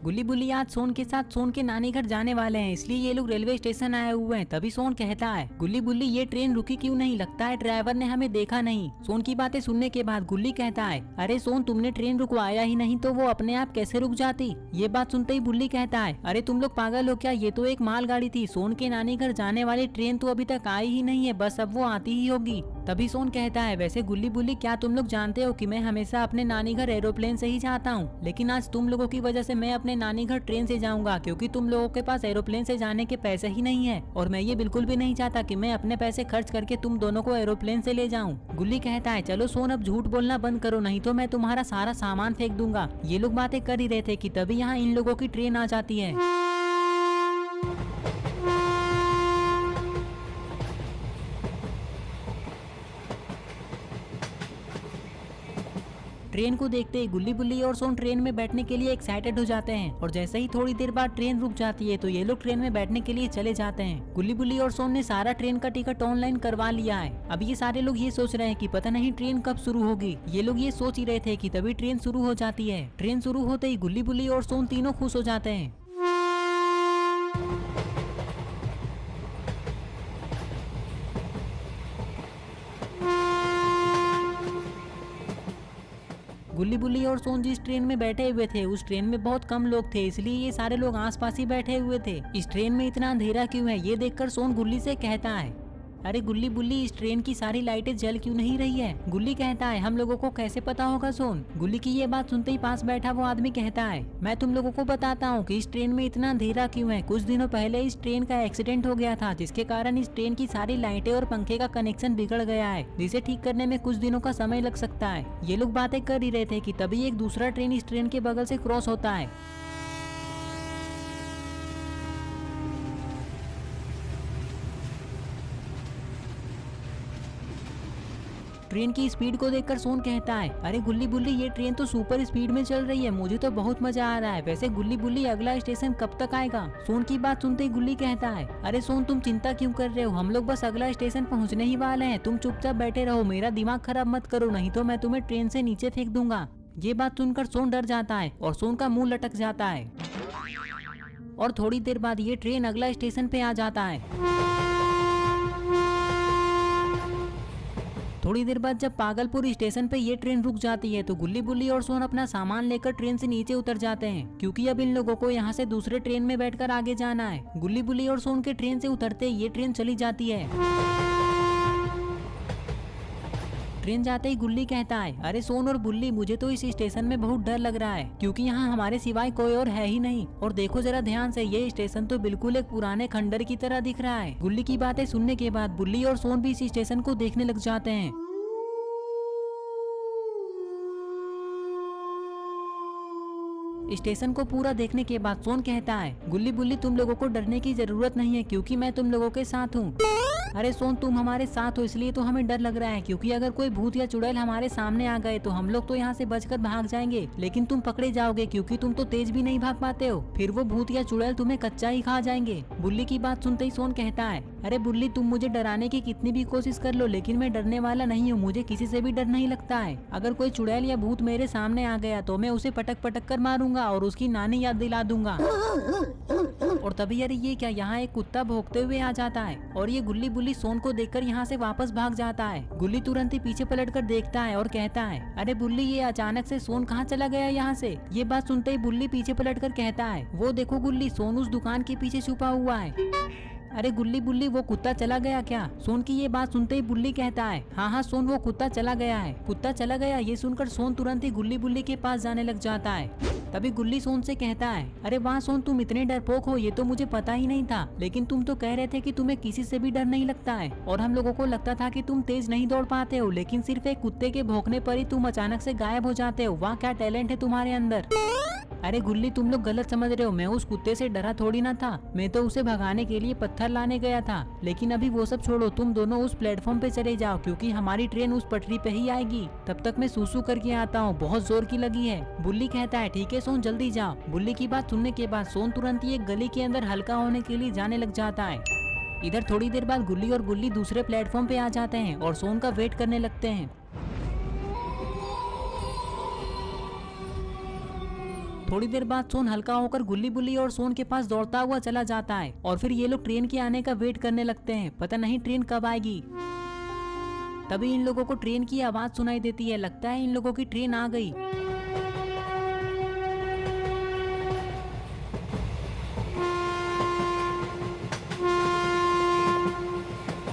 गुल्ली बुल्ली आज सोन के साथ सोन के नानी घर जाने वाले हैं, इसलिए ये लोग रेलवे स्टेशन आए हुए हैं। तभी सोन कहता है, गुल्ली बुल्ली ये ट्रेन रुकी क्यों नहीं, लगता है ड्राइवर ने हमें देखा नहीं। सोन की बातें सुनने के बाद गुल्ली कहता है, अरे सोन तुमने ट्रेन रुकवाया ही नहीं तो वो अपने आप कैसे रुक जाती। ये बात सुनते ही बुल्ली कहता है, अरे तुम लोग पागल हो क्या, ये तो एक मालगाड़ी थी। सोन के नानी घर जाने वाली ट्रेन तो अभी तक आई ही नहीं है, बस अब वो आती ही होगी। तभी सोन कहता है, वैसे गुल्ली बुल्ली क्या तुम लोग जानते हो कि मैं हमेशा अपने नानी घर एरोप्लेन से ही जाता हूँ, लेकिन आज तुम लोगों की वजह से मैं अपने नानी घर ट्रेन से जाऊंगा, क्योंकि तुम लोगों के पास एरोप्लेन से जाने के पैसे ही नहीं है। और मैं ये बिल्कुल भी नहीं चाहता कि मैं अपने पैसे खर्च करके तुम दोनों को एरोप्लेन से ले जाऊं। गुल्ली कहता है, चलो सोन अब झूठ बोलना बंद करो, नहीं तो मैं तुम्हारा सारा सामान फेंक दूंगा। ये लोग बातें कर ही रहे थे कि तभी यहाँ इन लोगों की ट्रेन आ जाती है। ट्रेन को देखते ही गुल्ली बुल्ली और सोन ट्रेन में बैठने के लिए एक्साइटेड हो जाते हैं, और जैसे ही थोड़ी देर बाद ट्रेन रुक जाती है तो ये लोग ट्रेन में बैठने के लिए चले जाते हैं। गुल्ली बुल्ली और सोन ने सारा ट्रेन का टिकट ऑनलाइन करवा लिया है। अब ये सारे लोग ये सोच रहे हैं कि पता नहीं ट्रेन कब शुरू होगी। ये लोग ये सोच ही रहे थे कि तभी ट्रेन शुरू हो जाती है। ट्रेन शुरू होते ही गुल्ली बुल्ली और सोन तीनों खुश हो जाते हैं। गुल्ली बुल्ली और सोन जिस ट्रेन में बैठे हुए थे उस ट्रेन में बहुत कम लोग थे, इसलिए ये सारे लोग आसपास ही बैठे हुए थे। इस ट्रेन में इतना अंधेरा क्यों है, ये देखकर सोन गुल्ली से कहता है, अरे गुल्ली बुल्ली इस ट्रेन की सारी लाइटें जल क्यों नहीं रही है। गुल्ली कहता है, हम लोगों को कैसे पता होगा सोन। गुल्ली की ये बात सुनते ही पास बैठा वो आदमी कहता है, मैं तुम लोगों को बताता हूँ कि इस ट्रेन में इतना अंधेरा क्यों है। कुछ दिनों पहले इस ट्रेन का एक्सीडेंट हो गया था, जिसके कारण इस ट्रेन की सारी लाइटें और पंखे का कनेक्शन बिगड़ गया है, जिसे ठीक करने में कुछ दिनों का समय लग सकता है। ये लोग बातें कर ही रहे थे कि तभी एक दूसरा ट्रेन इस ट्रेन के बगल से क्रॉस होता है। ट्रेन की स्पीड को देखकर सोन कहता है, अरे गुल्ली बुल्ली ये ट्रेन तो सुपर स्पीड में चल रही है, मुझे तो बहुत मजा आ रहा है। वैसे गुल्ली बुल्ली अगला स्टेशन कब तक आएगा। सोन की बात सुनते ही गुल्ली कहता है, अरे सोन तुम चिंता क्यों कर रहे हो, हम लोग बस अगला स्टेशन पहुंचने ही वाले हैं। तुम चुपचाप बैठे रहो, मेरा दिमाग खराब मत करो, नहीं तो मैं तुम्हें ट्रेन से नीचे फेंक दूंगा। ये बात सुनकर सोन डर जाता है और सोन का मुंह लटक जाता है। और थोड़ी देर बाद ये ट्रेन अगला स्टेशन पे आ जाता है। थोड़ी देर बाद जब पागलपुर स्टेशन पे ये ट्रेन रुक जाती है तो गुल्ली बुल्ली और सोन अपना सामान लेकर ट्रेन से नीचे उतर जाते हैं, क्योंकि अब इन लोगों को यहाँ से दूसरे ट्रेन में बैठकर आगे जाना है। गुल्ली बुल्ली और सोन के ट्रेन से उतरते ये ट्रेन चली जाती है। ट्रेन जाते ही गुल्ली कहता है, अरे सोन और बुल्ली मुझे तो इस स्टेशन में बहुत डर लग रहा है, क्योंकि यहाँ हमारे सिवाय कोई और है ही नहीं। और देखो जरा ध्यान से, ये स्टेशन तो बिल्कुल एक पुराने खंडर की तरह दिख रहा है। गुल्ली की बातें सुनने के बाद बुल्ली और सोन भी इस स्टेशन को देखने लग जाते हैं। स्टेशन को पूरा देखने के बाद सोन कहता है, गुल्ली बुल्ली तुम लोगों को डरने की जरूरत नहीं है, क्योंकि मैं तुम लोगों के साथ हूँ। अरे सोन तुम हमारे साथ हो इसलिए तो हमें डर लग रहा है, क्योंकि अगर कोई भूत या चुड़ैल हमारे सामने आ गए तो हम लोग तो यहाँ से बचकर भाग जाएंगे, लेकिन तुम पकड़े जाओगे क्योंकि तुम तो तेज भी नहीं भाग पाते हो। फिर वो भूत या चुड़ैल तुम्हें कच्चा ही खा जाएंगे। बुल्ली की बात सुनते ही सोन कहता है, अरे बुल्ली तुम मुझे डराने की कितनी भी कोशिश कर लो, लेकिन मैं डरने वाला नहीं हूँ, मुझे किसी से भी डर नहीं लगता है। अगर कोई चुड़ैल या भूत मेरे सामने आ गया तो मैं उसे पटक पटक कर मारूंगा और उसकी नानी याद दिला दूंगा। और तभी अरे ये क्या, यहाँ एक कुत्ता भौंकते हुए आ जाता है और ये गुल्ली बुल्ली सोन को देखकर यहाँ से वापस भाग जाता है। गुल्ली तुरंत ही पीछे पलटकर देखता है और कहता है, अरे बुल्ली ये अचानक से सोन कहाँ चला गया यहाँ से। ये बात सुनते ही बुल्ली पीछे पलटकर कहता है, वो देखो गुल्ली, सोन उस दुकान के पीछे छुपा हुआ है। अरे गुल्ली बुल्ली वो कुत्ता चला गया क्या। सोन की ये बात सुनते ही बुल्ली कहता है, हाँ हाँ सोन वो कुत्ता चला गया है। कुत्ता चला गया, ये सुनकर सोन तुरंत ही गुल्ली बुल्ली के पास जाने लग जाता है। तभी गुल्ली सोन से कहता है, अरे वाह सोन तुम इतने डरपोक हो, ये तो मुझे पता ही नहीं था, लेकिन तुम तो कह रहे थे कि तुम्हें किसी से भी डर नहीं लगता है, और हम लोगों को लगता था कि तुम तेज नहीं दौड़ पाते हो, लेकिन सिर्फ एक कुत्ते के भौंकने पर ही तुम अचानक से गायब हो जाते हो। वाह क्या टैलेंट है तुम्हारे अंदर। अरे गुल्ली तुम लोग गलत समझ रहे हो, मैं उस कुत्ते से डरा थोड़ी ना था, मैं तो उसे भगाने के लिए पत्थर लाने गया था। लेकिन अभी वो सब छोड़ो, तुम दोनों उस प्लेटफॉर्म पे चले जाओ, क्योंकि हमारी ट्रेन उस पटरी पे ही आएगी। तब तक मैं सूसू करके आता हूँ, बहुत जोर की लगी है। बुल्ली कहता है, ठीक है सोन जल्दी जाओ। बुल्ली की बात सुनने के बाद सोन तुरंत ही एक गली के अंदर हल्का होने के लिए जाने लग जाता है। इधर थोड़ी देर बाद गुल्ली और बुल्ली दूसरे प्लेटफॉर्म पे आ जाते हैं और सोन का वेट करने लगते हैं। थोड़ी देर बाद सोन हल्का होकर गुल्ली बुल्ली और सोन के पास दौड़ता हुआ चला जाता है और फिर ये लोग ट्रेन के आने का वेट करने लगते हैं। पता नहीं ट्रेन कब आएगी। तभी इन लोगों को ट्रेन की आवाज सुनाई देती है। लगता है इन लोगों की ट्रेन आ गई।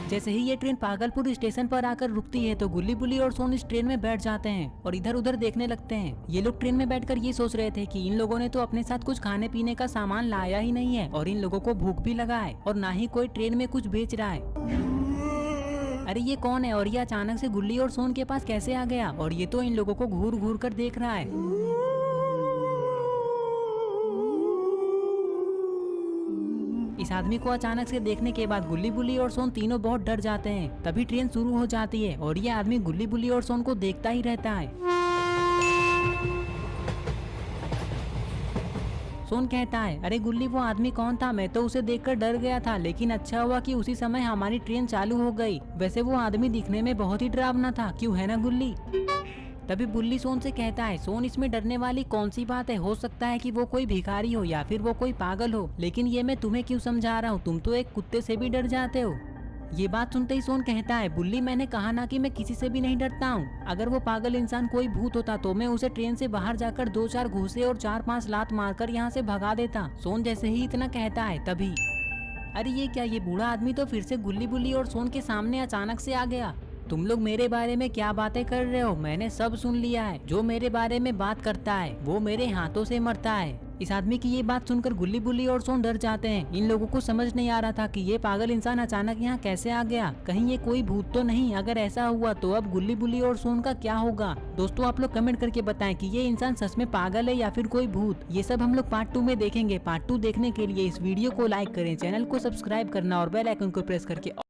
जैसे ही ये ट्रेन पागलपुर स्टेशन पर आकर रुकती है तो गुल्ली बुल्ली और सोन इस ट्रेन में बैठ जाते हैं और इधर उधर देखने लगते हैं। ये लोग ट्रेन में बैठकर ये सोच रहे थे कि इन लोगों ने तो अपने साथ कुछ खाने पीने का सामान लाया ही नहीं है और इन लोगों को भूख भी लगा है और ना ही कोई ट्रेन में कुछ बेच रहा है। अरे ये कौन है और ये अचानक से गुल्ली और सोन के पास कैसे आ गया और ये तो इन लोगों को घूर घूर कर देख रहा है। इस आदमी को अचानक से देखने के बाद गुल्ली बुल्ली और सोन तीनों बहुत डर जाते हैं। तभी ट्रेन शुरू हो जाती है और ये आदमी गुल्ली बुल्ली और सोन को देखता ही रहता है। सोन कहता है, अरे गुल्ली वो आदमी कौन था? मैं तो उसे देखकर डर गया था, लेकिन अच्छा हुआ कि उसी समय हमारी ट्रेन चालू हो गई। वैसे वो आदमी दिखने में बहुत ही डरावना था, क्यों है ना गुल्ली? तभी बुल्ली सोन से कहता है, सोन इसमें डरने वाली कौन सी बात है? हो सकता है कि वो कोई भिखारी हो या फिर वो कोई पागल हो, लेकिन ये मैं तुम्हें क्यों समझा रहा हूँ? तुम तो एक कुत्ते से भी डर जाते हो। ये बात सुनते ही सोन कहता है, बुल्ली मैंने कहा ना कि मैं किसी से भी नहीं डरता हूँ। अगर वो पागल इंसान कोई भूत होता तो मैं उसे ट्रेन से बाहर जाकर 2-4 घूंसे और 4-5 लात मारकर यहाँ से भगा देता। सोन जैसे ही इतना कहता है तभी अरे ये क्या, ये बूढ़ा आदमी तो फिर से गुल्ली बुल्ली और सोन के सामने अचानक से आ गया। तुम लोग मेरे बारे में क्या बातें कर रहे हो? मैंने सब सुन लिया है। जो मेरे बारे में बात करता है वो मेरे हाथों से मरता है। इस आदमी की ये बात सुनकर गुल्ली बुल्ली और सोन डर जाते हैं। इन लोगों को समझ नहीं आ रहा था कि ये पागल इंसान अचानक यहाँ कैसे आ गया। कहीं ये कोई भूत तो नहीं? अगर ऐसा हुआ तो अब गुल्ली बुल्ली और सोन का क्या होगा? दोस्तों आप लोग कमेंट करके बताएं कि ये इंसान सच में पागल है या फिर कोई भूत। ये सब हम लोग पार्ट 2 में देखेंगे। पार्ट 2 देखने के लिए इस वीडियो को लाइक करें, चैनल को सब्सक्राइब करना और बेल आइकन को प्रेस करके